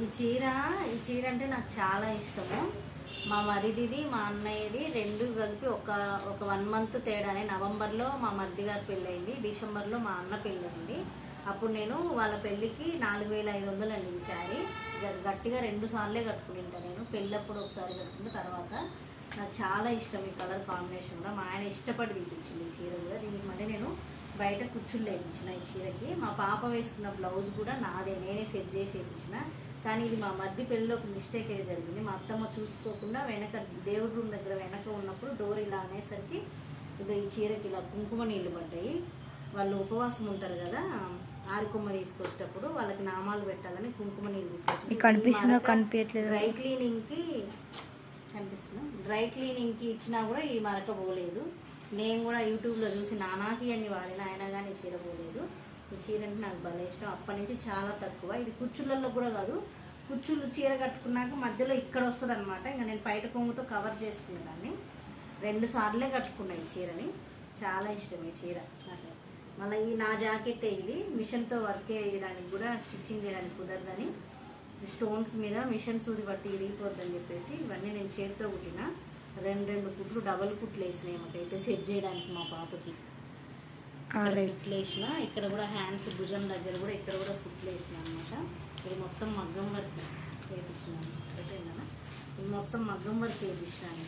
ఈ చీర అంటే నాకు చాలా ఇష్టము. మా మరిదిది మా అన్నయ్యది రెండు కలిపి ఒక 1 మంత్ తేడానే. నవంబర్లో మా మరిది గారి పెళ్ళయింది, డిసెంబర్లో మా అన్న పెళ్ళయింది. అప్పుడు నేను వాళ్ళ పెళ్ళికి 4500 అండి ఈ శారీ. గట్టిగా 2 సార్లే కట్టుకుని ఉంటాను నేను. పెళ్ళప్పుడు ఒకసారి కట్టుకుంటే తర్వాత నాకు చాలా ఇష్టం ఈ కలర్ కాంబినేషన్ కూడా. మా ఆయన ఇష్టపడి తీపించింది ఈ చీర కూడా. దీనికి మళ్ళీ నేను బయట కుచ్చుళ్ళు వేయించిన ఈ చీరకి. మా పాప వేసుకున్న బ్లౌజ్ కూడా నాదే, నేనే సెట్ చేసి వేయించిన. కానీ ఇది మా మధ్య పెళ్ళిలో ఒక మిస్టేక్ అయితే జరిగింది. మా అత్తమ్మ చూసుకోకుండా వెనక దేవుడి రూమ్ దగ్గర వెనక ఉన్నప్పుడు డోర్ ఇలా అనేసరికి ఇది ఈ చీరకి ఇలా కుంకుమ నీళ్ళు పడ్డాయి. వాళ్ళు ఉపవాసం ఉంటారు కదా, ఆరికొమ్మ తీసుకొచ్చేటప్పుడు వాళ్ళకి నామాలు పెట్టాలని కుంకుమ నీళ్ళు తీసుకొచ్చి డ్రై క్లీనింగ్కి ఇచ్చినా కూడా ఈ మరక పోలేదు. నేను కూడా యూట్యూబ్లో చూసి నానాకి అన్ని వాడిన, అయినా కానీ చీర పోలేదు. ఈ చీర అంటే నాకు భలే ఇష్టం. అప్పటి నుంచి చాలా తక్కువ. ఇది కుచ్చుళ్ళల్లో కూడా కాదు, కుచ్చుళ్ళు చీర కట్టుకున్నాక మధ్యలో ఇక్కడ వస్తుంది అనమాట. ఇంకా నేను బయట కొంగుతో కవర్ చేసుకునేదాన్ని. 2 సార్లే కట్టుకున్నాను ఈ చీరని. చాలా ఇష్టం ఈ చీర నాకు. మళ్ళీ ఈ నా జాకెట్ ఇది మిషన్తో వర్క్ చేయడానికి కూడా, స్టిచ్చింగ్ చేయడానికి కుదరదని స్టోన్స్ మీద మిషన్ సూది పట్టి ఇరిగిపోద్దని చెప్పేసి ఇవన్నీ నేను చేతితో కుట్టిన. 2 కుట్లు డబల్ కుట్లు వేసినాయి మాకైతే సెట్ చేయడానికి. మా పాపకి కుట్లు వేసిన. ఇక్కడ కూడా హ్యాండ్స్ భుజం దగ్గర కూడా ఇక్కడ కూడా కుట్లు వేసిన అనమాట. ఇది మొత్తం మగ్గం వర్క్ వేయించినాను. ఇది మొత్తం మగ్గం వర్క్ వేయించినాను.